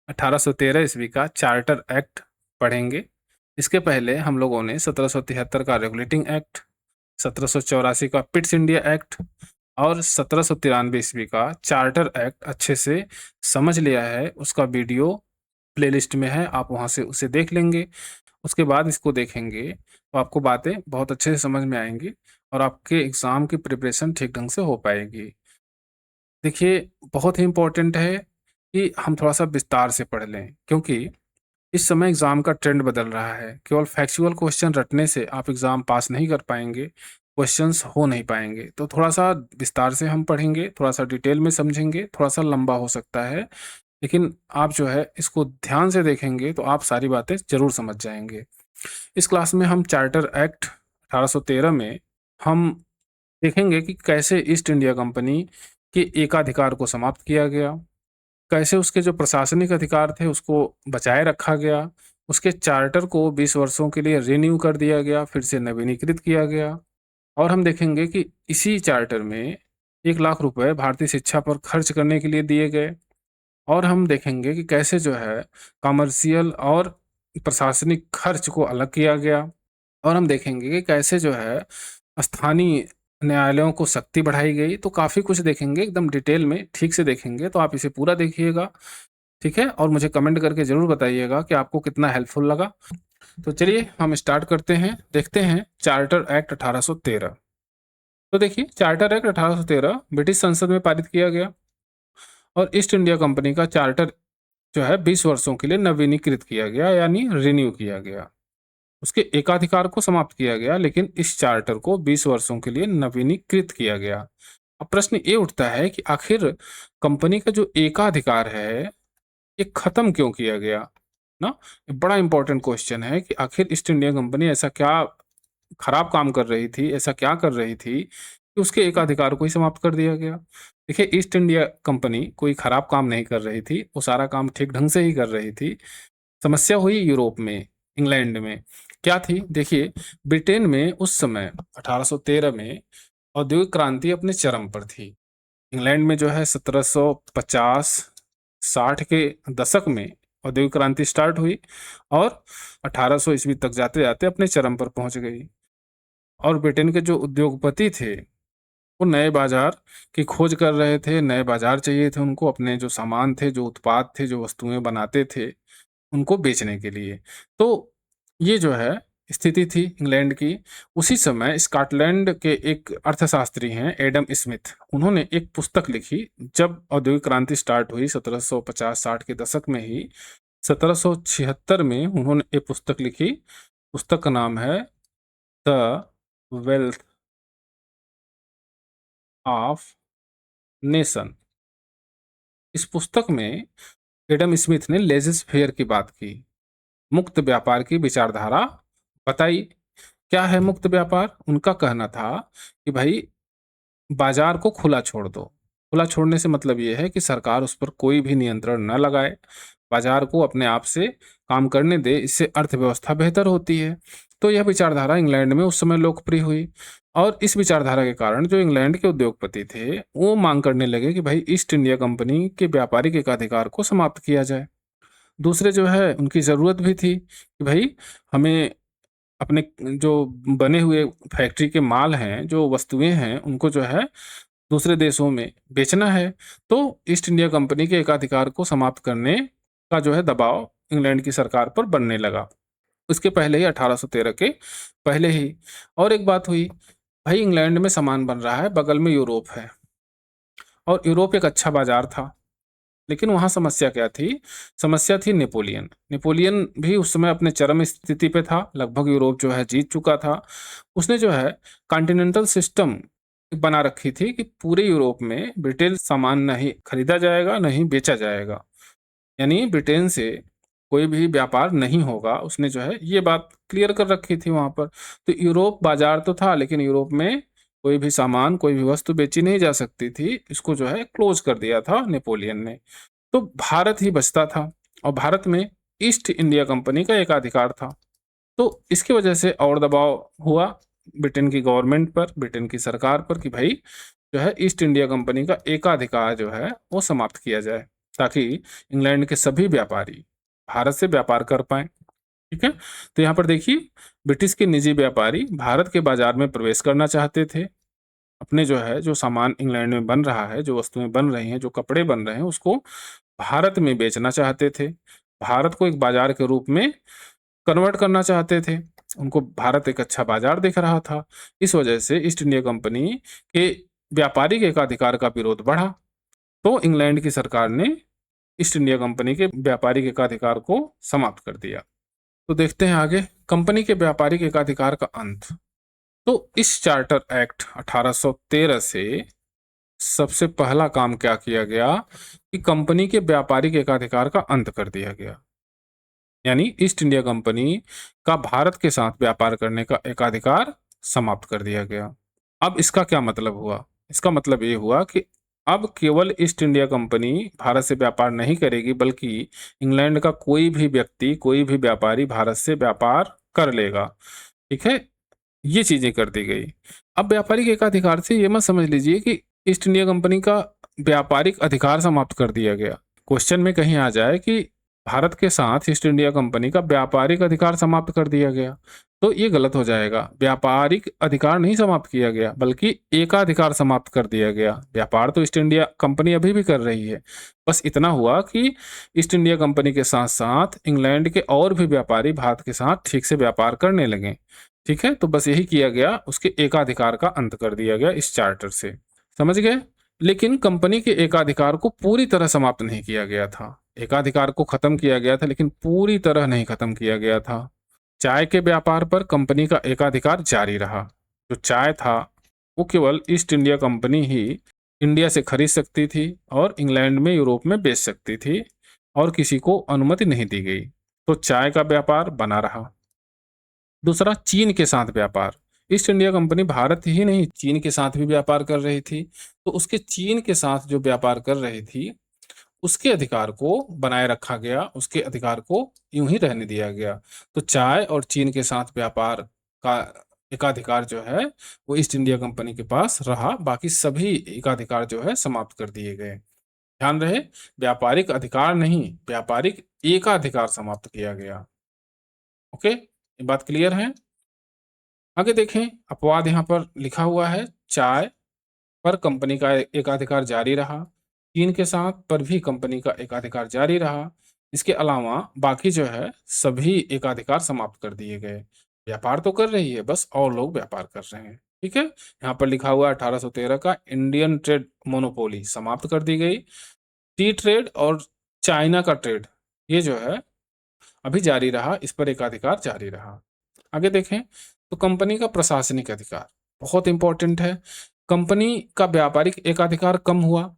1813 ईस्वी का charter act पढ़ेंगे। इसके पहले हम लोगों ने 1773 का रेगुलेटिंग एक्ट, 1784 का पिट्स इंडिया एक्ट और 1793 ईस्वी का चार्टर एक्ट अच्छे से समझ लिया है। उसका वीडियो प्लेलिस्ट में है, आप वहाँ से उसे देख लेंगे। उसके बाद इसको देखेंगे तो आपको बातें बहुत अच्छे से समझ में आएंगी और आपके एग्ज़ाम की प्रिपरेशन ठीक ढंग से हो पाएगी। देखिए, बहुत ही इम्पोर्टेंट है कि हम थोड़ा-सा विस्तार से पढ़ लें, क्योंकि इस समय एग्ज़ाम का ट्रेंड बदल रहा है। केवल फैक्चुअल क्वेश्चन रटने से आप एग्ज़ाम पास नहीं कर पाएँगे, क्वेश्चंस हो नहीं पाएँगे। तो थोड़ा-सा विस्तार से हम पढ़ेंगे, थोड़ा-सा डिटेल में समझेंगे, थोड़ा-सा लंबा हो सकता है, लेकिन आप जो है इसको ध्यान से देखेंगे तो आप सारी बातें ज़रूर समझ जाएँगे। इस क्लास में हम चार्टर एक्ट 1813 में हम देखेंगे कि कैसे ईस्ट इंडिया कंपनी के एकाधिकार को समाप्त किया गया, कैसे उसके जो प्रशासनिक अधिकार थे उसको बचाए रखा गया, उसके चार्टर को 20 वर्षों के लिए रिन्यू कर दिया गया, फिर से नवीनीकृत किया गया। और हम देखेंगे कि इसी चार्टर में 1 लाख रुपए भारतीय शिक्षा पर खर्च करने के लिए दिए गए। और हम देखेंगे कि कैसे जो है कमर्शियल और प्रशासनिक खर्च को अलग किया गया। और हम देखेंगे कि कैसे जो है स्थानीय न्यायालयों को शक्ति बढ़ाई गई। तो काफ़ी कुछ देखेंगे, एकदम डिटेल में ठीक से देखेंगे, तो आप इसे पूरा देखिएगा, ठीक है? और मुझे कमेंट करके ज़रूर बताइएगा कि आपको कितना हेल्पफुल लगा। तो चलिए हम स्टार्ट करते हैं, देखते हैं चार्टर एक्ट 1813। तो देखिए, चार्टर एक्ट 1813 ब्रिटिश संसद में पारित किया गया और ईस्ट इंडिया कंपनी का चार्टर जो है 20 वर्षों के लिए नवीनीकृत किया गया, यानी रिन्यू किया गया। उसके एकाधिकार को समाप्त किया गया, लेकिन इस चार्टर को 20 वर्षों के लिए नवीनीकृत किया गया। अब प्रश्न ये उठता है कि आखिर कंपनी का जो एकाधिकार है, ये खत्म क्यों किया गया? ना? ये बड़ा इंपॉर्टेंट क्वेश्चन है कि आखिर ईस्ट इंडिया कंपनी ऐसा क्या खराब काम कर रही थी, ऐसा क्या कर रही थी कि उसके एकाधिकार को ही समाप्त कर दिया गया? देखिए, ईस्ट इंडिया कंपनी कोई खराब काम नहीं कर रही थी, वो सारा काम ठीक ढंग से ही कर रही थी। समस्या हुई यूरोप में, इंग्लैंड में। क्या थी? देखिए, ब्रिटेन में उस समय 1813 में औद्योगिक क्रांति अपने चरम पर थी। इंग्लैंड में जो है 1750-60 के दशक में औद्योगिक क्रांति स्टार्ट हुई और 1800 ईस्वी तक जाते-जाते अपने चरम पर पहुंच गई। और ब्रिटेन के जो उद्योगपति थे, वो नए बाजार की खोज कर रहे थे, नए बाजार चाहिए थे उनको, अपने जो सामान थे, जो उत्पाद थे, जो वस्तुएं बनाते थे, उनको बेचने के लिए। तो ये जो है स्थिति थी इंग्लैंड की। उसी समय स्कॉटलैंड के एक अर्थशास्त्री हैं एडम स्मिथ, उन्होंने एक पुस्तक लिखी जब औद्योगिक क्रांति स्टार्ट हुई 1750-60 के दशक में ही। 1776 में उन्होंने एक पुस्तक लिखी। पुस्तक का नाम है द वेल्थ ऑफ नेशन। इस पुस्तक में एडम स्मिथ ने लेजिस फेयर की बात की, मुक्त व्यापार की विचारधारा बताई। क्या है मुक्त व्यापार? उनका कहना था कि भाई बाजार को खुला छोड़ दो। खुला छोड़ने से मतलब ये है कि सरकार उस पर कोई भी नियंत्रण न लगाए, बाजार को अपने आप से काम करने दे, इससे अर्थव्यवस्था बेहतर होती है। तो यह विचारधारा इंग्लैंड में उस समय लोकप्रिय हुई और इस विचारधारा के कारण जो इंग्लैंड के उद्योगपति थे, वो मांग करने लगे कि भाई ईस्ट इंडिया कंपनी के व्यापारिक एकाधिकार को समाप्त किया जाए। दूसरे जो है उनकी ज़रूरत भी थी कि भाई हमें अपने जो बने हुए फैक्ट्री के माल हैं, जो वस्तुएँ हैं, उनको जो है दूसरे देशों में बेचना है। तो ईस्ट इंडिया कंपनी के एकाधिकार को समाप्त करने का जो है दबाव इंग्लैंड की सरकार पर बनने लगा। उसके पहले ही 1813 के पहले ही और एक बात हुई, भाई इंग्लैंड में सामान बन रहा है, बगल में यूरोप है और यूरोप एक अच्छा बाज़ार था। लेकिन वहाँ समस्या क्या थी? समस्या थी नेपोलियन। नेपोलियन भी उस समय अपने चरम स्थिति पे था, लगभग यूरोप जो है जीत चुका था। उसने जो है कॉन्टिनेंटल सिस्टम बना रखी थी कि पूरे यूरोप में ब्रिटेन सामान नहीं खरीदा जाएगा, नहीं बेचा जाएगा। यानी ब्रिटेन से कोई भी व्यापार नहीं होगा। उसने जो है ये बात क्लियर कर रखी थी वहाँ पर। तो यूरोप बाजार तो था, लेकिन यूरोप में कोई भी सामान, कोई भी वस्तु बेची नहीं जा सकती थी। इसको जो है क्लोज कर दिया था नेपोलियन ने। तो भारत ही बचता था और भारत में ईस्ट इंडिया कंपनी का एकाधिकार था। तो इसकी वजह से और दबाव हुआ ब्रिटेन की गवर्नमेंट पर, ब्रिटेन की सरकार पर कि भाई जो है ईस्ट इंडिया कंपनी का एकाधिकार जो है वो समाप्त किया जाए। ताकि इंग्लैंड के सभी व्यापारी भारत से व्यापार कर पाएं। ठीक है, तो यहाँ पर देखिए, ब्रिटिश के निजी व्यापारी भारत के बाजार में प्रवेश करना चाहते थे। अपने जो सामान इंग्लैंड में बन रहा है, जो वस्तुएं बन रही हैं, जो कपड़े बन रहे हैं, उसको भारत में बेचना चाहते थे। भारत को एक बाजार के रूप में कन्वर्ट करना चाहते थे। उनको भारत एक अच्छा बाजार दिख रहा था। इस वजह से ईस्ट इंडिया कंपनी के व्यापारिक एकाधिकार का विरोध बढ़ा। तो इंग्लैंड की सरकार ने ईस्ट इंडिया कंपनी के व्यापारिक एकाधिकार को समाप्त कर दिया। तो देखते हैं आगे, कंपनी के व्यापारिक एकाधिकार का अंत। तो इस चार्टर एक्ट 1813 से सबसे पहला काम क्या किया गया कि कंपनी के व्यापारिक एकाधिकार का अंत कर दिया गया। यानी ईस्ट इंडिया कंपनी का भारत के साथ व्यापार करने का एकाधिकार समाप्त कर दिया गया। अब इसका क्या मतलब हुआ? इसका मतलब ये हुआ कि अब केवल ईस्ट इंडिया कंपनी भारत से व्यापार नहीं करेगी, बल्कि इंग्लैंड का कोई भी व्यक्ति, कोई भी व्यापारी भारत से व्यापार कर लेगा। ठीक है, ये चीजें कर दी गई। अब व्यापारिक एकाधिकार से ये मत समझ लीजिए कि ईस्ट इंडिया कंपनी का व्यापारिक अधिकार समाप्त कर दिया गया। क्वेश्चन में कहीं आ जाए कि भारत के साथ ईस्ट इंडिया कंपनी का व्यापारिक अधिकार समाप्त कर दिया गया, तो ये गलत हो जाएगा। व्यापारिक अधिकार नहीं समाप्त किया गया, बल्कि एकाधिकार समाप्त कर दिया गया। व्यापार तो ईस्ट इंडिया कंपनी अभी भी कर रही है, बस इतना हुआ कि ईस्ट इंडिया कंपनी के साथ साथ इंग्लैंड के और भी व्यापारी भारत के साथ ठीक से व्यापार करने लगे। ठीक है, तो बस यही किया गया, उसके एकाधिकार का अंत कर दिया गया इस चार्टर से। समझ गए? लेकिन कंपनी के एकाधिकार को पूरी तरह समाप्त नहीं किया गया था। एकाधिकार को खत्म किया गया था, लेकिन पूरी तरह नहीं खत्म किया गया था। चाय के व्यापार पर कंपनी का एकाधिकार जारी रहा। जो चाय था वो केवल ईस्ट इंडिया कंपनी ही इंडिया से खरीद सकती थी और इंग्लैंड में, यूरोप में बेच सकती थी, और किसी को अनुमति नहीं दी गई। तो चाय का व्यापार बना रहा। दूसरा, चीन के साथ व्यापार। ईस्ट इंडिया कंपनी भारत ही नहीं, चीन के साथ भी व्यापार कर रही थी। तो उसके चीन के साथ जो व्यापार कर रही थी, उसके अधिकार को बनाए रखा गया, उसके अधिकार को यूं ही रहने दिया गया। तो चाय और चीन के साथ व्यापार का एकाधिकार जो है वो ईस्ट इंडिया कंपनी के पास रहा। बाकी सभी एकाधिकार जो है समाप्त कर दिए गए। ध्यान रहे, व्यापारिक अधिकार नहीं, व्यापारिक एकाधिकार समाप्त किया गया। ओके, ये बात क्लियर है? आगे देखें, अपवाद यहाँ पर लिखा हुआ है। चाय पर कंपनी का एकाधिकार जारी रहा। चीन के साथ पर भी कंपनी का एकाधिकार जारी रहा। इसके अलावा बाकी जो है सभी एकाधिकार समाप्त कर दिए गए। व्यापार तो कर रही है, बस और लोग व्यापार कर रहे हैं। ठीक है, यहाँ पर लिखा हुआ 1813 का इंडियन ट्रेड मोनोपोली समाप्त कर दी गई। टी ट्रेड और चाइना का ट्रेड, ये जो है अभी जारी रहा, इस पर एकाधिकार जारी रहा। आगे देखें, तो कंपनी का प्रशासनिक अधिकार बहुत इंपॉर्टेंट है। कंपनी का व्यापारिक एकाधिकार कम हुआ,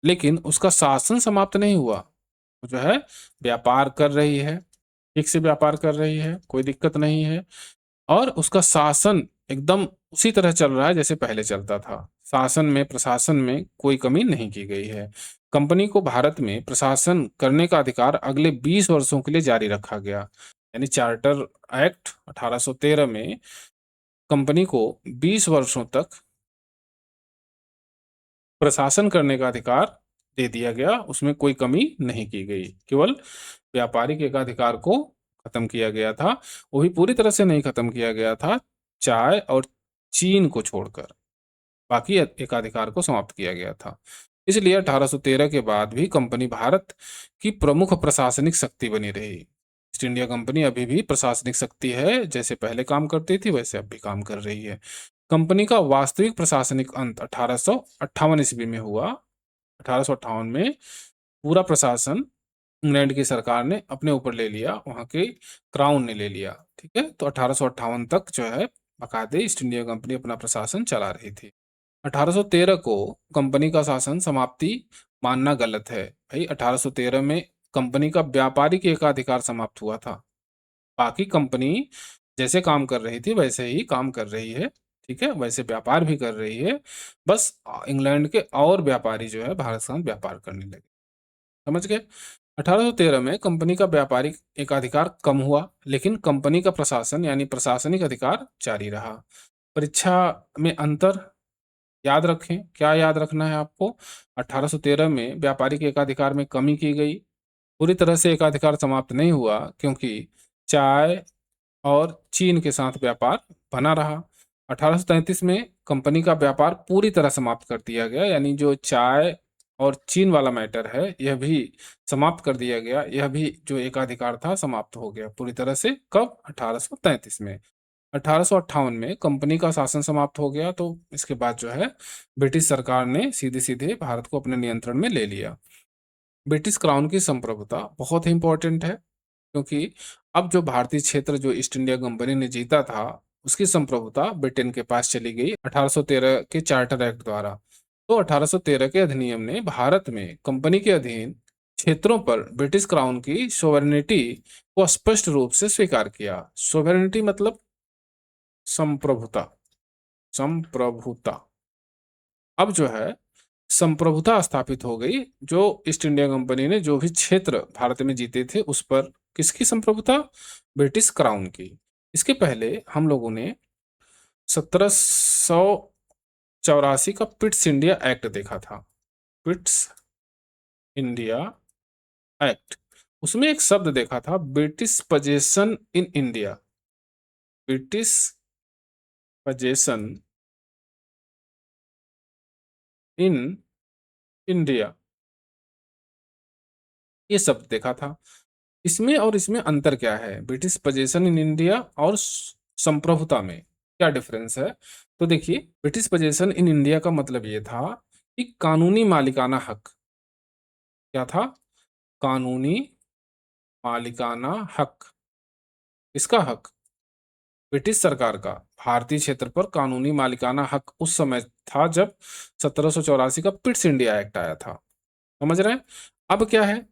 लेकिन उसका शासन समाप्त नहीं हुआ। वो जो है व्यापार कर रही है, ठीक से व्यापार कर रही है, कोई दिक्कत नहीं है, और उसका शासन एकदम उसी तरह चल रहा है जैसे पहले चलता था। शासन में, प्रशासन में कोई कमी नहीं की गई है। कंपनी को भारत में प्रशासन करने का अधिकार अगले 20 वर्षों के लिए जारी रखा गया। यानी चार्टर एक्ट 1813 में कंपनी को 20 वर्षों तक प्रशासन करने का अधिकार दे दिया गया। उसमें कोई कमी नहीं की गई, केवल व्यापारिक एकाधिकार को खत्म किया गया था। वो भी पूरी तरह से नहीं खत्म किया गया था, चाय और चीन को छोड़कर बाकी एकाधिकार को समाप्त किया गया था। इसलिए 1813 के बाद भी कंपनी भारत की प्रमुख प्रशासनिक शक्ति बनी रही। ईस्ट इंडिया कंपनी अभी भी प्रशासनिक शक्ति है, जैसे पहले काम करती थी वैसे अब भी काम कर रही है। कंपनी का वास्तविक प्रशासनिक अंत 1858 ईस्वी में हुआ। 1858 में पूरा प्रशासन इंग्लैंड की सरकार ने अपने ऊपर ले लिया, वहां के क्राउन ने ले लिया। ठीक है, तो 1858 तक जो है बाकायदे ईस्ट इंडिया कंपनी अपना प्रशासन चला रही थी। 1813 को कंपनी का शासन समाप्ति मानना गलत है भाई। 1813 में कंपनी का व्यापारिक एकाधिकार समाप्त हुआ था। बाकी कंपनी जैसे काम कर रही थी वैसे ही काम कर रही है। ठीक है, वैसे व्यापार भी कर रही है, बस इंग्लैंड के और व्यापारी जो है भारत के साथ व्यापार करने लगे। समझ गए? 1813 में कंपनी का व्यापारिक एकाधिकार कम हुआ, लेकिन कंपनी का प्रशासन यानी प्रशासनिक अधिकार जारी रहा। परीक्षा में अंतर याद रखें, क्या याद रखना है आपको? 1813 में व्यापारिक एकाधिकार में कमी की गई। पूरी तरह से एकाधिकार समाप्त नहीं हुआ, क्योंकि चाय और चीन के साथ व्यापार बना रहा। 1833 में कंपनी का व्यापार पूरी तरह समाप्त कर दिया गया, यानी जो चाय और चीन वाला मैटर है यह भी समाप्त कर दिया गया। यह भी जो एकाधिकार था समाप्त हो गया पूरी तरह से। कब? 1833 में। 1858 में कंपनी का शासन समाप्त हो गया, तो इसके बाद जो है ब्रिटिश सरकार ने सीधे सीधे भारत को अपने नियंत्रण में ले लिया। ब्रिटिश क्राउन की संप्रभुता बहुत ही इंपॉर्टेंट है, क्योंकि अब जो भारतीय क्षेत्र जो ईस्ट इंडिया कंपनी ने जीता था, उसकी संप्रभुता ब्रिटेन के पास चली गई 1813 के चार्टर एक्ट द्वारा। तो 1813 के अधिनियम ने भारत में कंपनी के अधीन क्षेत्रों पर ब्रिटिश क्राउन की सोवरेनिटी को स्पष्ट रूप से स्वीकार किया। सोवरेनिटी मतलब संप्रभुता। संप्रभुता अब जो है संप्रभुता स्थापित हो गई। जो ईस्ट इंडिया कंपनी ने जो भी क्षेत्र भारत में जीते थे उस पर किसकी संप्रभुता? ब्रिटिश क्राउन की। इसके पहले हम लोगों ने 1784 का पिट्स इंडिया एक्ट देखा था। पिट्स इंडिया एक्ट, उसमें एक शब्द देखा था British possession in India. British possession in India, ये शब्द देखा था। इसमें और इसमें अंतर क्या है? ब्रिटिश पजेशन इन इंडिया और संप्रभुता में क्या डिफरेंस है? तो देखिए, ब्रिटिश पजेशन इन इंडिया का मतलब ये था कि कानूनी मालिकाना हक। क्या था? कानूनी मालिकाना हक। इसका हक ब्रिटिश सरकार का भारतीय क्षेत्र पर कानूनी मालिकाना हक उस समय था जब 1784 का पिट्स इंडिया एक्ट आया था। समझ रहे हैं? अब क्या है?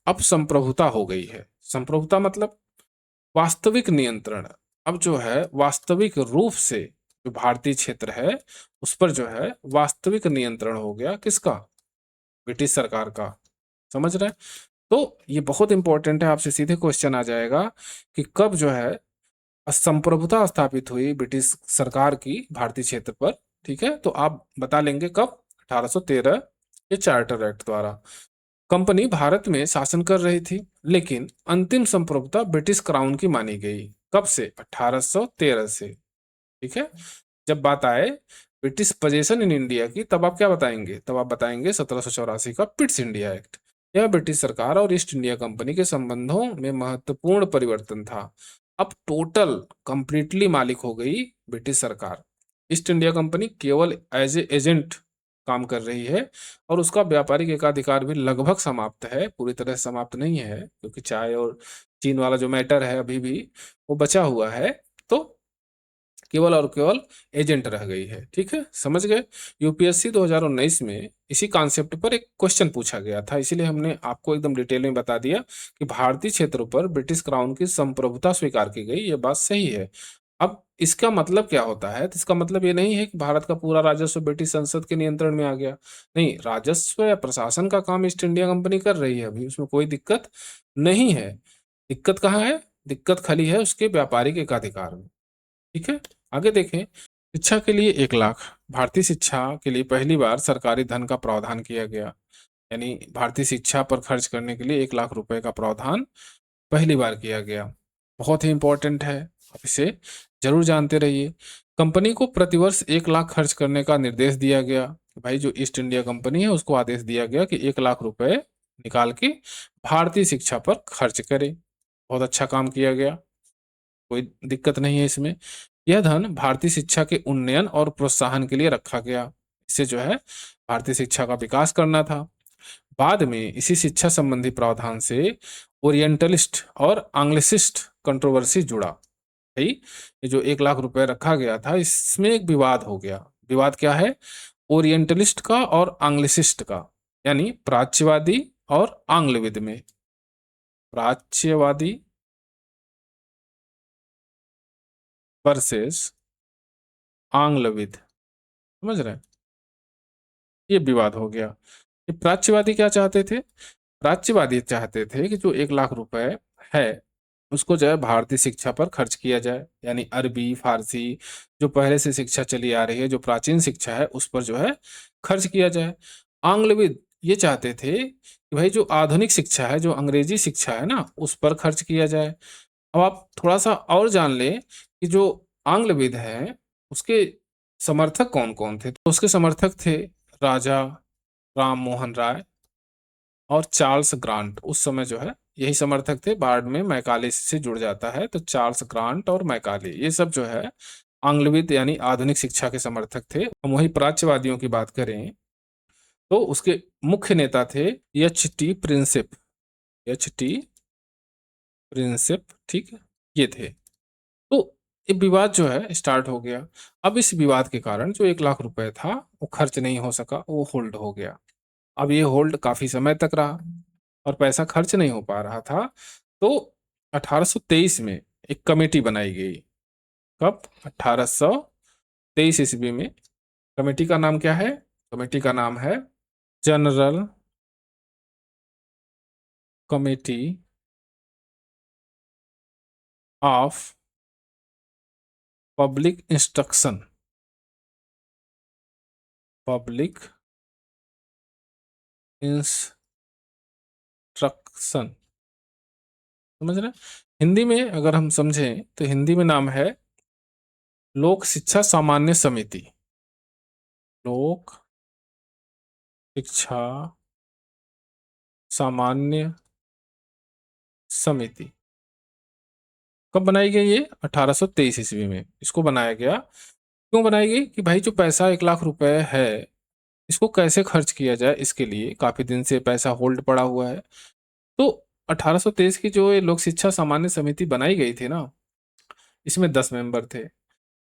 अब संप्रभुता हो गई है। संप्रभुता मतलब वास्तविक नियंत्रण। अब जो है वास्तविक रूप से जो भारतीय क्षेत्र है उस पर जो है वास्तविक नियंत्रण हो गया। किसका? ब्रिटिश सरकार का। समझ रहे हैं? तो ये बहुत इंपॉर्टेंट है, आपसे सीधे क्वेश्चन आ जाएगा कि कब जो है संप्रभुता स्थापित हुई ब्रिटिश सरकार की भारतीय क्षेत्र पर। ठीक है, तो आप बता लेंगे कब? 1813 के चार्टर एक्ट द्वारा। कंपनी भारत में शासन कर रही थी, लेकिन अंतिम संप्रभुता ब्रिटिश क्राउन की मानी गई। कब से? 1813 से। ठीक है, जब बात आए ब्रिटिश पजेशन इन इंडिया की, तब आप क्या बताएंगे? तब आप बताएंगे 1784 का पिट्स इंडिया एक्ट। यह ब्रिटिश सरकार और ईस्ट इंडिया कंपनी के संबंधों में महत्वपूर्ण परिवर्तन था। अब टोटल कंप्लीटली मालिक हो गई ब्रिटिश सरकार। ईस्ट इंडिया कंपनी केवल एज ए एजेंट काम कर रही है, और उसका व्यापारिक एकाधिकार भी लगभग समाप्त है, पूरी तरह समाप्त नहीं है, क्योंकि चाय और चीन वाला जो मैटर है अभी भी वो बचा हुआ है। तो केवल और केवल एजेंट रह गई है। ठीक है, समझ गए? यूपीएससी 2019 में इसी कॉन्सेप्ट पर एक क्वेश्चन पूछा गया था, इसीलिए हमने आपको एकदम डिटेल में बता दिया कि भारतीय क्षेत्रों पर ब्रिटिश क्राउन की संप्रभुता स्वीकार की गई। ये बात सही है। अब इसका मतलब क्या होता है? तो इसका मतलब ये नहीं है कि भारत का पूरा राजस्व ब्रिटिश संसद के नियंत्रण में आ गया। नहीं, राजस्व या प्रशासन का काम ईस्ट इंडिया कंपनी कर रही है अभी, उसमें कोई दिक्कत नहीं है। दिक्कत कहाँ है? दिक्कत खाली है उसके व्यापारिक एकाधिकार में। ठीक है, आगे देखें। शिक्षा के लिए 1 लाख। भारतीय शिक्षा के लिए पहली बार सरकारी धन का प्रावधान किया गया, यानी भारतीय शिक्षा पर खर्च करने के लिए 1 लाख रुपए का प्रावधान पहली बार किया गया। बहुत ही इंपॉर्टेंट है, आप इसे जरूर जानते रहिए। कंपनी को प्रतिवर्ष 1 लाख खर्च करने का निर्देश दिया गया। भाई जो ईस्ट इंडिया कंपनी है उसको आदेश दिया गया कि 1 लाख रुपए निकाल के भारतीय शिक्षा पर खर्च करे। बहुत अच्छा काम किया गया, कोई दिक्कत नहीं है इसमें। यह धन भारतीय शिक्षा के उन्नयन और प्रोत्साहन के लिए रखा गया। इससे जो है भारतीय शिक्षा का विकास करना था। बाद में इसी शिक्षा संबंधी प्रावधान से ओरिएंटलिस्ट और आंग्लिसिस्ट कंट्रोवर्सी जुड़ा। भाई ये जो 1 लाख रुपए रखा गया था, इसमें एक विवाद हो गया। विवाद क्या है? ओरिएंटलिस्ट का और आंग्लिसिस्ट का, यानी प्राच्यवादी और आंग्लविद में। प्राच्यवादी वर्सेस आंग्लविद। समझ रहे हैं? ये विवाद हो गया। ये प्राच्यवादी क्या चाहते थे? प्राच्यवादी चाहते थे कि जो 1 लाख रुपए है उसको जो है भारतीय शिक्षा पर खर्च किया जाए, यानी अरबी, फारसी जो पहले से शिक्षा चली आ रही है, जो प्राचीन शिक्षा है, उस पर जो है खर्च किया जाए। आंग्लविद ये चाहते थे कि भाई जो आधुनिक शिक्षा है, जो अंग्रेजी शिक्षा है ना, उस पर खर्च किया जाए। अब आप थोड़ा सा और जान लें कि जो आंग्लविद है उसके समर्थक कौन कौन थे। तो उसके समर्थक थे राजा राम मोहन राय और चार्ल्स ग्रांट। उस समय जो है यही समर्थक थे। बाद में मैकाले से जुड़ जाता है, तो चार्ल्स ग्रांट और मैकाले ये सब जो है आंग्लविद यानी आधुनिक शिक्षा के समर्थक थे। हम वही प्राच्यवादियों की बात करें तो उसके मुख्य नेता थे H T Princip. H T Princip, ठीक है, ये थे। तो ये विवाद जो है स्टार्ट हो गया। अब इस विवाद के कारण जो 1 लाख रुपए था वो खर्च नहीं हो सका, वो होल्ड हो गया। अब ये होल्ड काफी समय तक रहा और पैसा खर्च नहीं हो पा रहा था। तो 1823 में एक कमेटी बनाई गई। कब? 1823 ईस्वी में। कमेटी का नाम क्या है? कमेटी का नाम है general committee of public instruction. Public instruction, समझ रहे हैं? हिंदी में अगर हम समझें तो हिंदी में नाम है लोक शिक्षा सामान्य समिति। लोक शिक्षा सामान्य समिति कब बनाई गई? ये 1823 ईस्वी में इसको बनाया गया। क्यों बनाई गई? कि भाई जो पैसा 1 लाख रुपए है इसको कैसे खर्च किया जाए, इसके लिए काफी दिन से पैसा होल्ड पड़ा हुआ है। तो 1823 की जो ये लोक शिक्षा सामान्य समिति बनाई गई थी ना, इसमें 10 मेंबर थे।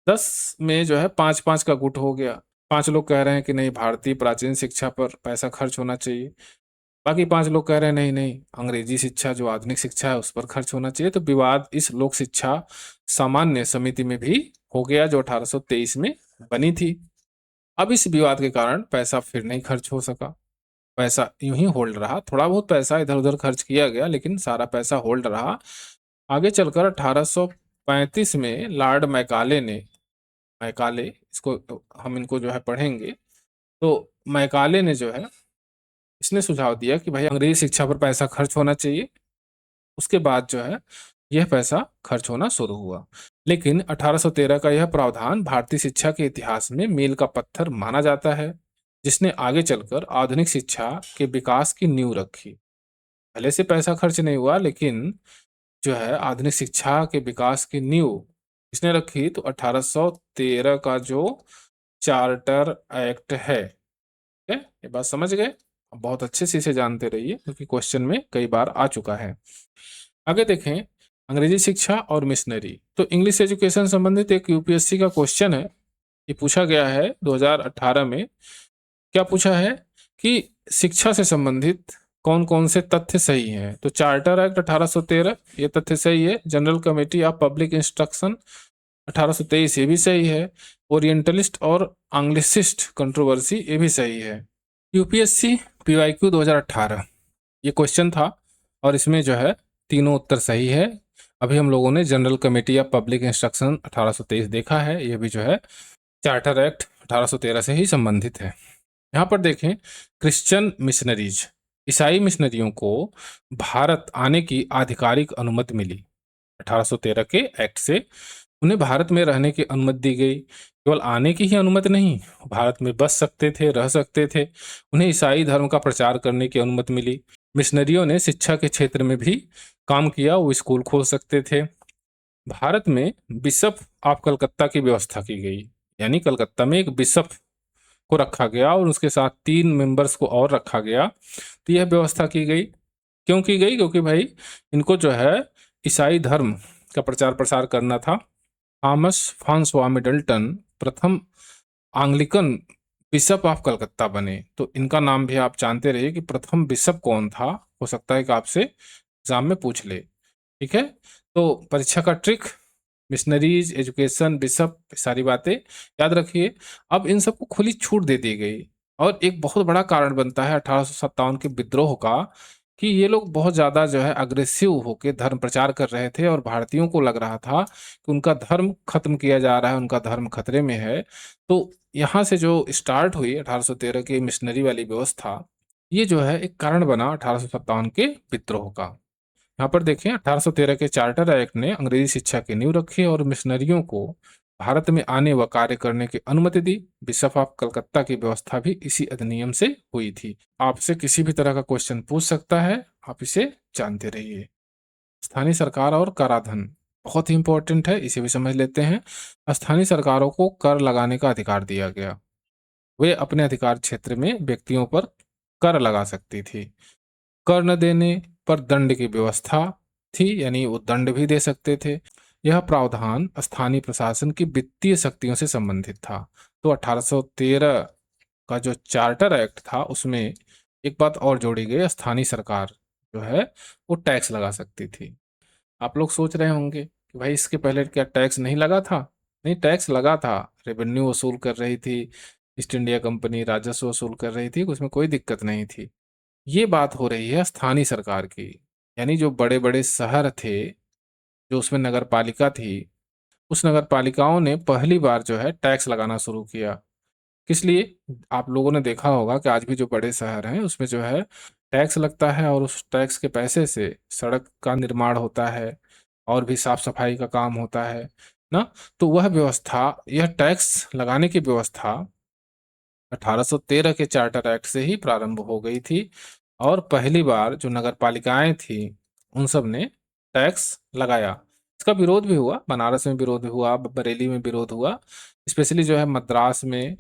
10 में जो है 5-5 का गुट हो गया। 5 लोग कह रहे हैं कि नहीं, भारतीय प्राचीन शिक्षा पर पैसा खर्च होना चाहिए। बाकी 5 लोग कह रहे हैं नहीं नहीं, अंग्रेजी शिक्षा जो आधुनिक शिक्षा है उस पर खर्च होना चाहिए। तो विवाद इस लोक शिक्षा सामान्य समिति में भी हो गया, जो 1823 में बनी थी। अब इस विवाद के कारण पैसा फिर नहीं खर्च हो सका। पैसा यूं ही होल्ड रहा। थोड़ा बहुत पैसा इधर उधर खर्च किया गया, लेकिन सारा पैसा होल्ड रहा। आगे चलकर 1835 में लॉर्ड मैकाले ने, मैकाले इसको हम इनको जो है पढ़ेंगे, तो मैकाले ने जो है इसने सुझाव दिया कि भाई अंग्रेजी शिक्षा पर पैसा खर्च होना चाहिए। उसके बाद जो है यह पैसा खर्च होना शुरू हुआ। लेकिन 1813 का यह प्रावधान भारतीय शिक्षा के इतिहास में मील का पत्थर माना जाता है, जिसने आगे चलकर आधुनिक शिक्षा के विकास की नींव रखी। पहले से पैसा खर्च नहीं हुआ, लेकिन जो है आधुनिक शिक्षा के विकास की नींव इसने रखी। तो 1813 का जो चार्टर एक्ट है, ठीक है, ये बात समझ गए? अब बहुत अच्छे से इसे जानते रहिए, क्योंकि क्वेश्चन में कई बार आ चुका है। आगे देखें, अंग्रेजी शिक्षा और मिशनरी। तो इंग्लिश एजुकेशन संबंधित एक यूपीएससी का क्वेश्चन है, ये पूछा गया है 2018 में। क्या पूछा है कि शिक्षा से संबंधित कौन कौन से तथ्य सही हैं? तो चार्टर एक्ट 1813 ये तथ्य सही है। General committee of public instruction 1823 ये भी सही है। ओरिएंटलिस्ट और आंग्लिसिस्ट कंट्रोवर्सी ये भी सही है। यूपीएससी पीवाईक्यू 2018 ये क्वेश्चन था और इसमें जो है तीनों उत्तर सही है। अभी हम लोगों ने general committee of public instruction 1823 देखा है, ये भी जो है चार्टर एक्ट 1813 से ही संबंधित है। यहाँ पर देखें, क्रिश्चियन मिशनरीज, ईसाई मिशनरियों को भारत आने की आधिकारिक अनुमति मिली 1813 के एक्ट से। उन्हें भारत में रहने की अनुमति दी गई। केवल आने की ही अनुमति नहीं, भारत में बस सकते थे, रह सकते थे। उन्हें ईसाई धर्म का प्रचार करने की अनुमति मिली। मिशनरियों ने शिक्षा के क्षेत्र में भी काम किया, वो स्कूल खोल सकते थे। भारत में बिशप ऑफ कलकत्ता की व्यवस्था की गई, यानी कलकत्ता में एक बिशप को रखा गया और उसके साथ 3 मेंबर्स को और रखा गया। तो यह व्यवस्था की गई। क्यों की गई? क्योंकि भाई इनको जो है ईसाई धर्म का प्रचार प्रसार करना था। थॉमस फ्रांसवा मिडल्टन प्रथम एंग्लिकन बिशप ऑफ कलकत्ता बने। तो इनका नाम भी आप जानते रहिए कि प्रथम बिशप कौन था, हो सकता है कि आपसे एग्जाम में पूछ ले। ठीक है, तो परीक्षा का ट्रिक, मिशनरीज, एजुकेशन, बिशप, सारी बातें याद रखिए। अब इन सबको खुली छूट दे दी गई और एक बहुत बड़ा कारण बनता है 1857 के विद्रोह का, कि ये लोग बहुत ज़्यादा जो है अग्रेसिव होके धर्म प्रचार कर रहे थे और भारतीयों को लग रहा था कि उनका धर्म खत्म किया जा रहा है, उनका धर्म खतरे में है। तो यहाँ से जो स्टार्ट हुई 1813 की मिशनरी वाली व्यवस्था, ये जो है एक कारण बना 1857 के विद्रोह का। यहाँ पर देखें 1813 के चार्टर एक्ट ने अंग्रेजी शिक्षा की नींव रखी और मिशनरियों को भारत में आने व कार्य करने की अनुमति दी। बिशप ऑफ कलकत्ता की व्यवस्था भी इसी अधिनियम से हुई थी। आपसे किसी भी तरह का क्वेश्चन पूछ सकता है, आप इसे जानते रहिए। स्थानीय सरकार और कराधान बहुत ही इंपॉर्टेंट है, इसे भी समझ लेते हैं। स्थानीय सरकारों को कर लगाने का अधिकार दिया गया। वे अपने अधिकार क्षेत्र में व्यक्तियों पर कर लगा सकती थी। कर न देने पर दंड की व्यवस्था थी, यानी वो दंड भी दे सकते थे। यह प्रावधान स्थानीय प्रशासन की वित्तीय शक्तियों से संबंधित था। तो 1813 का जो चार्टर एक्ट था उसमें एक बात और जोड़ी गई, स्थानीय सरकार जो है वो टैक्स लगा सकती थी। आप लोग सोच रहे होंगे कि भाई इसके पहले क्या टैक्स नहीं लगा था? नहीं, टैक्स लगा था। रेवेन्यू वसूल कर रही थी, ईस्ट इंडिया कंपनी राजस्व वसूल कर रही थी, उसमें कोई दिक्कत नहीं थी। ये बात हो रही है स्थानीय सरकार की, यानी जो बड़े बड़े शहर थे, जो उसमें नगर पालिका थी, उस नगर पालिकाओं ने पहली बार जो है टैक्स लगाना शुरू किया। किस लिए? आप लोगों ने देखा होगा कि आज भी जो बड़े शहर हैं उसमें जो है टैक्स लगता है और उस टैक्स के पैसे से सड़क का निर्माण होता है और भी साफ सफाई का काम होता है ना। तो वह व्यवस्था, यह टैक्स लगाने की व्यवस्था 1813 के चार्टर एक्ट से ही प्रारंभ हो गई थी और पहली बार जो नगर पालिकाएं थी उन सब ने टैक्स लगाया। इसका विरोध भी हुआ, बनारस में विरोध हुआ, बरेली में विरोध हुआ, स्पेशली जो है मद्रास में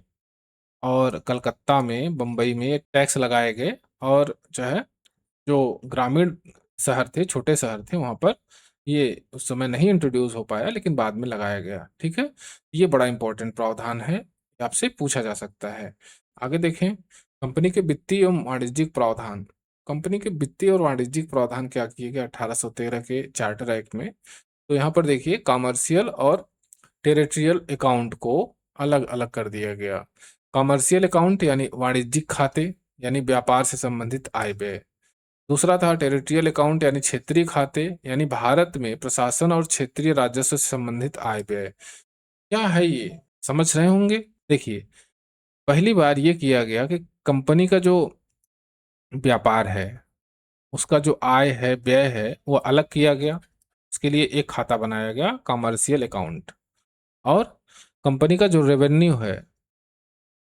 और कलकत्ता में, बम्बई में टैक्स लगाए गए। और जो है जो ग्रामीण शहर थे, छोटे शहर थे, वहां पर ये उस समय नहीं इंट्रोड्यूस हो पाया, लेकिन बाद में लगाया गया। ठीक है, ये बड़ा इंपॉर्टेंट प्रावधान है, ये आपसे पूछा जा सकता है। आगे देखें, कंपनी के वित्तीय एवं वाणिज्यिक प्रावधान। कंपनी के वित्तीय और वाणिज्यिक प्रावधान क्या किए गए 1813 के चार्टर एक्ट में? तो यहाँ पर देखिए, कॉमर्शियल और टेरिटोरियल अकाउंट को अलग अलग कर दिया गया। कॉमर्शियल अकाउंट यानी वाणिज्यिक खाते, यानी व्यापार से संबंधित आय व्यय। दूसरा था टेरिटोरियल अकाउंट यानी क्षेत्रीय खाते, यानी भारत में प्रशासन और क्षेत्रीय राजस्व से संबंधित आय व्यय। क्या है ये, समझ रहे होंगे? देखिए, पहली बार ये किया गया कि कंपनी का जो व्यापार है, उसका जो आय है, व्यय है, वो अलग किया गया। उसके लिए एक खाता बनाया गया, कॉमर्शियल अकाउंट। और कंपनी का जो रेवेन्यू है,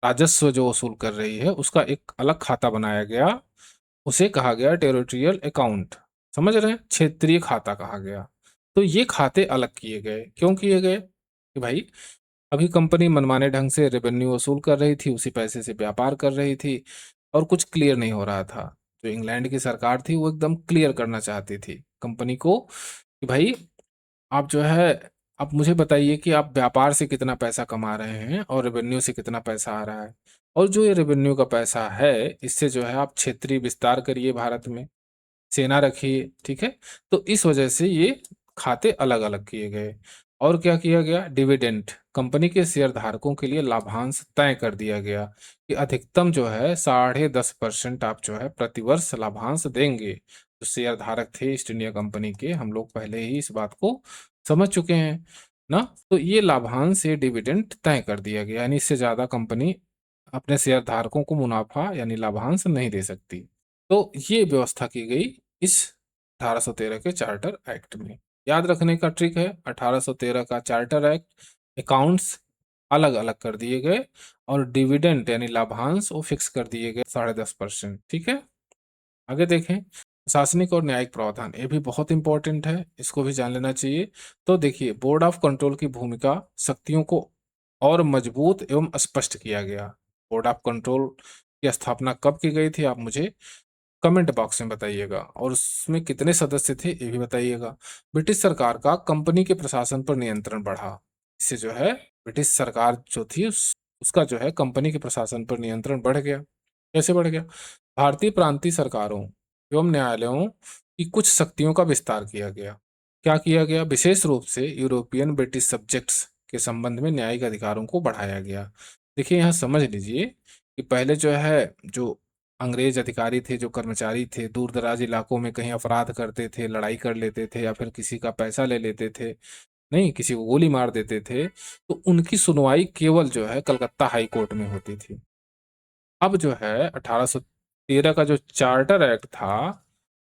राजस्व जो वसूल कर रही है, उसका एक अलग खाता बनाया गया, उसे कहा गया टेरिटोरियल अकाउंट। समझ रहे हैं? क्षेत्रीय खाता कहा गया। तो ये खाते अलग किए गए। क्यों किए गए? कि भाई अभी कंपनी मनमाने ढंग से रेवेन्यू वसूल कर रही थी, उसी पैसे से व्यापार कर रही थी और कुछ क्लियर नहीं हो रहा था। जो इंग्लैंड की सरकार थी वो एकदम क्लियर करना चाहती थी कंपनी को कि भाई आप जो है, आप मुझे बताइए कि आप व्यापार से कितना पैसा कमा रहे हैं और रेवेन्यू से कितना पैसा आ रहा है, और जो ये रेवेन्यू का पैसा है इससे जो है आप क्षेत्रीय विस्तार करिए, भारत में सेना रखिए। ठीक है, तो इस वजह से ये खाते अलग अलग किए गए। और क्या किया गया? डिविडेंड, कंपनी के शेयर धारकों के लिए लाभांश तय कर दिया गया कि अधिकतम जो है 10.5% आप जो है प्रतिवर्ष लाभांश देंगे। जो शेयर धारक थे ईस्ट इंडिया कंपनी के, हम लोग पहले ही इस बात को समझ चुके हैं ना। तो ये लाभांश, ये डिविडेंड तय कर दिया गया, यानी इससे ज्यादा कंपनी अपने शेयर धारकों को मुनाफा यानी लाभांश नहीं दे सकती। तो ये व्यवस्था की गई इस 1813 के चार्टर एक्ट में। याद रखने का ट्रिक है, 1813 का चार्टर एक्ट, अकाउंट्स अलग अलग कर दिए गए और डिविडेंड यानी लाभांश वो फिक्स कर दिए गए 10.5%। ठीक है, आगे देखें, प्रशासनिक और न्यायिक प्रावधान, ये भी बहुत इंपॉर्टेंट है, इसको भी जान लेना चाहिए। तो देखिए, बोर्ड ऑफ कंट्रोल की भूमिका, शक्तियों को और मजबूत एवं स्पष्ट किया गया। बोर्ड ऑफ कंट्रोल की स्थापना कब की गई थी, आप मुझे कमेंट बॉक्स में बताइएगा, और उसमें कितने सदस्य थे ये भी बताइएगा। ब्रिटिश सरकार का कंपनी के प्रशासन पर नियंत्रण बढ़ा। इससे जो है ब्रिटिश सरकार जो थी उसका जो है कंपनी के प्रशासन पर नियंत्रण बढ़ गया। कैसे बढ़ गया? भारतीय प्रांतीय सरकारों एवं न्यायालयों की कुछ शक्तियों का विस्तार किया गया। क्या किया गया? विशेष रूप से यूरोपियन ब्रिटिश सब्जेक्ट्स के संबंध में न्यायिक अधिकारों को बढ़ाया गया। देखिए, यहाँ समझ लीजिए कि पहले जो है, जो अंग्रेज अधिकारी थे, जो कर्मचारी थे, दूर-दराज इलाकों में कहीं अपराध करते थे, लड़ाई कर लेते थे या फिर किसी का पैसा ले लेते थे, नहीं, किसी को गोली मार देते थे, तो उनकी सुनवाई केवल जो है कलकत्ता हाई कोर्ट में होती थी। अब जो है 1813 का जो चार्टर एक्ट था,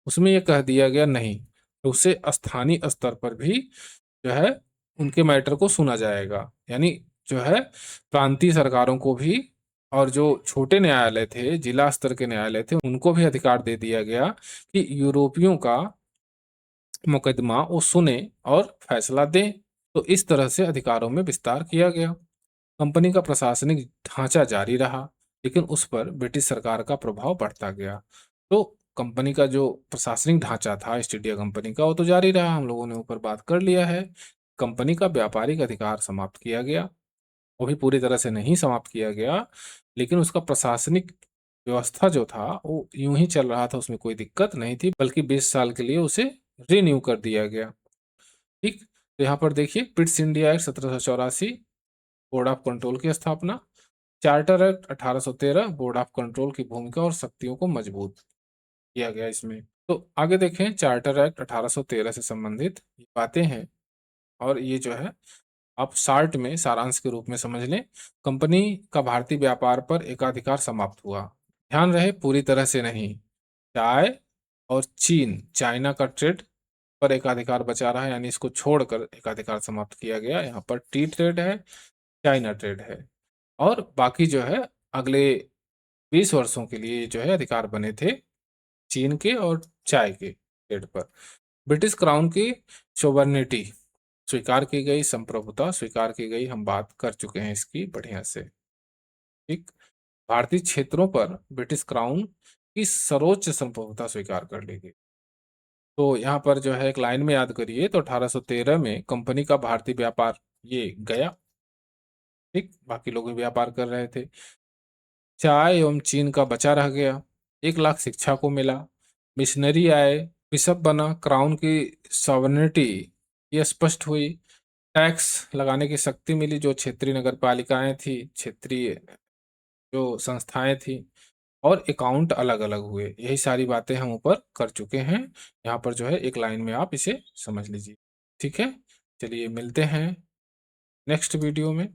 उसमें ये कह दिया गया नहीं, तो उसे स्थानीय स्तर पर भी जो है उनके मैटर को सुना जाएगा। यानी जो है प्रांतीय सरकारों को भी और जो छोटे न्यायालय थे, जिला स्तर के न्यायालय थे, उनको भी अधिकार दे दिया गया कि यूरोपियों का मुकदमा वो सुने और फैसला दें। तो इस तरह से अधिकारों में विस्तार किया गया। कंपनी का प्रशासनिक ढांचा जारी रहा, लेकिन उस पर ब्रिटिश सरकार का प्रभाव बढ़ता गया। तो कंपनी का जो प्रशासनिक ढांचा था ईस्ट इंडिया कंपनी का, वो तो जारी रहा, हम लोगों ने ऊपर बात कर लिया है। कंपनी का व्यापारिक अधिकार समाप्त किया गया, वो भी पूरी तरह से नहीं समाप्त किया गया, लेकिन उसका प्रशासनिक व्यवस्था जो था वो यूं ही चल रहा था, उसमें कोई दिक्कत नहीं थी, बल्कि 20 साल के लिए उसे रिन्यू कर दिया गया। ठीक, तो यहाँ पर देखिए Pitt's India act 1784, board of control की स्थापना। Charter act 1813, board of control की भूमिका और शक्तियों को मजबूत किया गया इसमें। तो आगे देखें, चार्टर एक्ट 1813 से संबंधित ये बातें हैं, और ये जो है आप शार्ट में सारांश के रूप में समझ लें। कंपनी का भारतीय व्यापार पर एकाधिकार समाप्त हुआ। ध्यान रहे, पूरी तरह से नहीं। चाय और चीन, चाइना का ट्रेड पर एकाधिकार बचा रहा है, यानी इसको छोड़कर एकाधिकार समाप्त किया गया। यहाँ पर टी ट्रेड है, चाइना ट्रेड है, और बाकी जो है अगले 20 वर्षों के लिए जो है अधिकार बने थे चीन के और चाय के ट्रेड पर। ब्रिटिश क्राउन की सोवर्निटी स्वीकार की गई, संप्रभुता स्वीकार की गई, हम बात कर चुके हैं इसकी बढ़िया से। ठीक, भारतीय क्षेत्रों पर ब्रिटिश क्राउन की सर्वोच्च संप्रभुता स्वीकार कर ली गई। तो यहाँ पर जो है एक लाइन में याद करिए, तो 1813 में कंपनी का भारतीय व्यापार ये गया। ठीक, बाकी लोग भी व्यापार कर रहे थे। चाय एवं चीन का बचा रह गया। 1 लाख शिक्षा को मिला, मिशनरी आए, बिशप बना, क्राउन की सॉवरेनिटी ये स्पष्ट हुई, टैक्स लगाने की शक्ति मिली, जो क्षेत्रीय नगर पालिकाएं थी, क्षेत्रीय जो संस्थाएं थी, और अकाउंट अलग अलग हुए। यही सारी बातें हम ऊपर कर चुके हैं। यहाँ पर जो है एक लाइन में आप इसे समझ लीजिए। ठीक है, चलिए मिलते हैं नेक्स्ट वीडियो में।